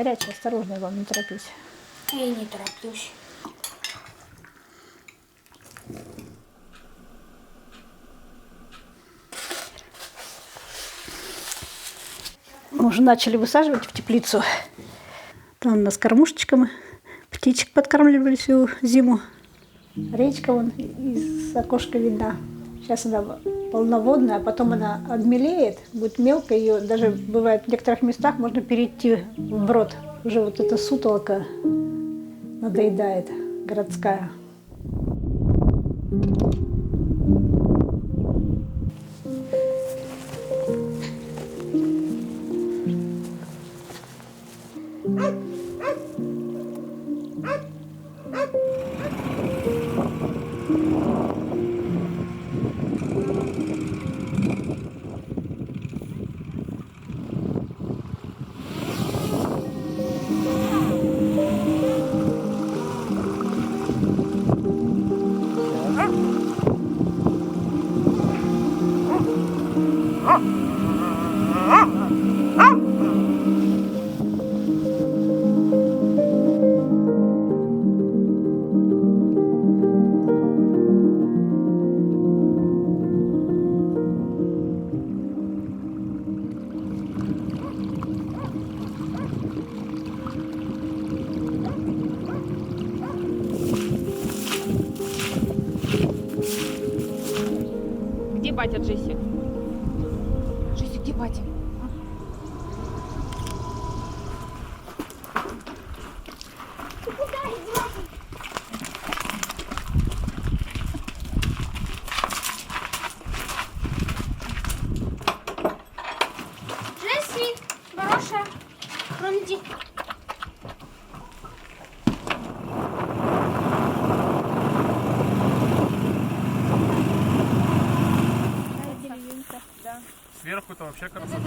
Горячая, осторожно, я вам не тороплюсь. Я не тороплюсь. Мы уже начали высаживать в теплицу. Там у нас кормушечками. Птичек подкармливали всю зиму. Речка вон из окошка видна. Сейчас она полноводная, а потом она обмелеет, будет мелкая. Ее даже бывает в некоторых местах можно перейти вброд. Уже вот эта сутолока надоедает, городская. Где батя Джесси? Джесси, где батя? Джесси, Маруша, Ронди. Да. Сверху-то вообще красота.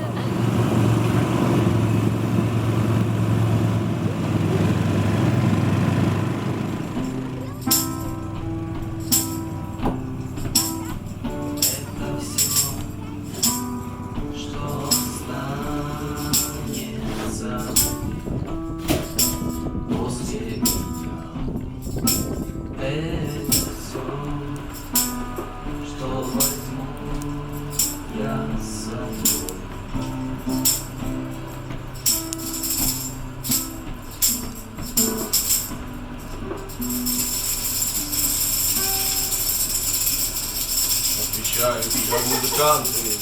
Отвечаю, тебя музыканты.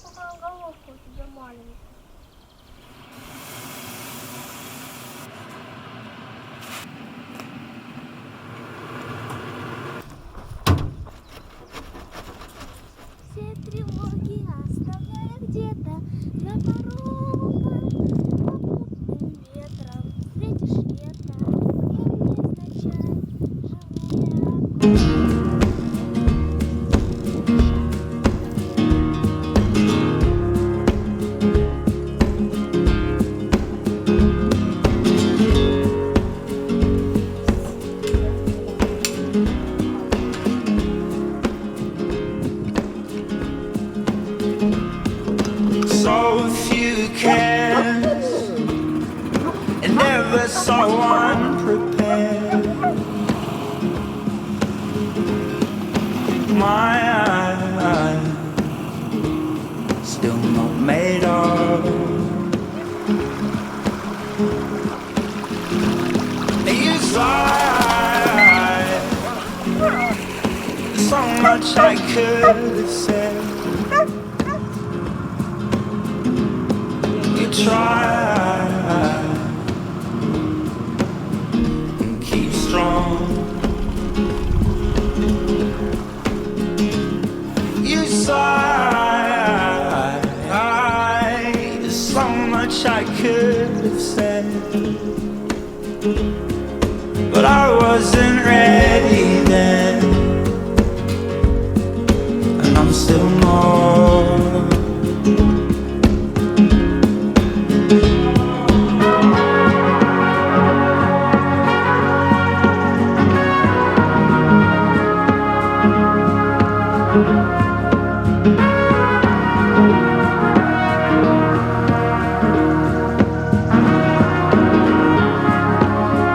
Какая головка у тебя маленькая. Все тревоги оставляя где-то за порогом, попутным ветром встретишь лето, и невзначай живые So few cares and never so unprepared. My eyes still not made of. You sighed so much I could have said. You try and keep strong. You sigh, there's so much I could have said, but I wasn't ready then, and I'm still not.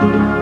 Thank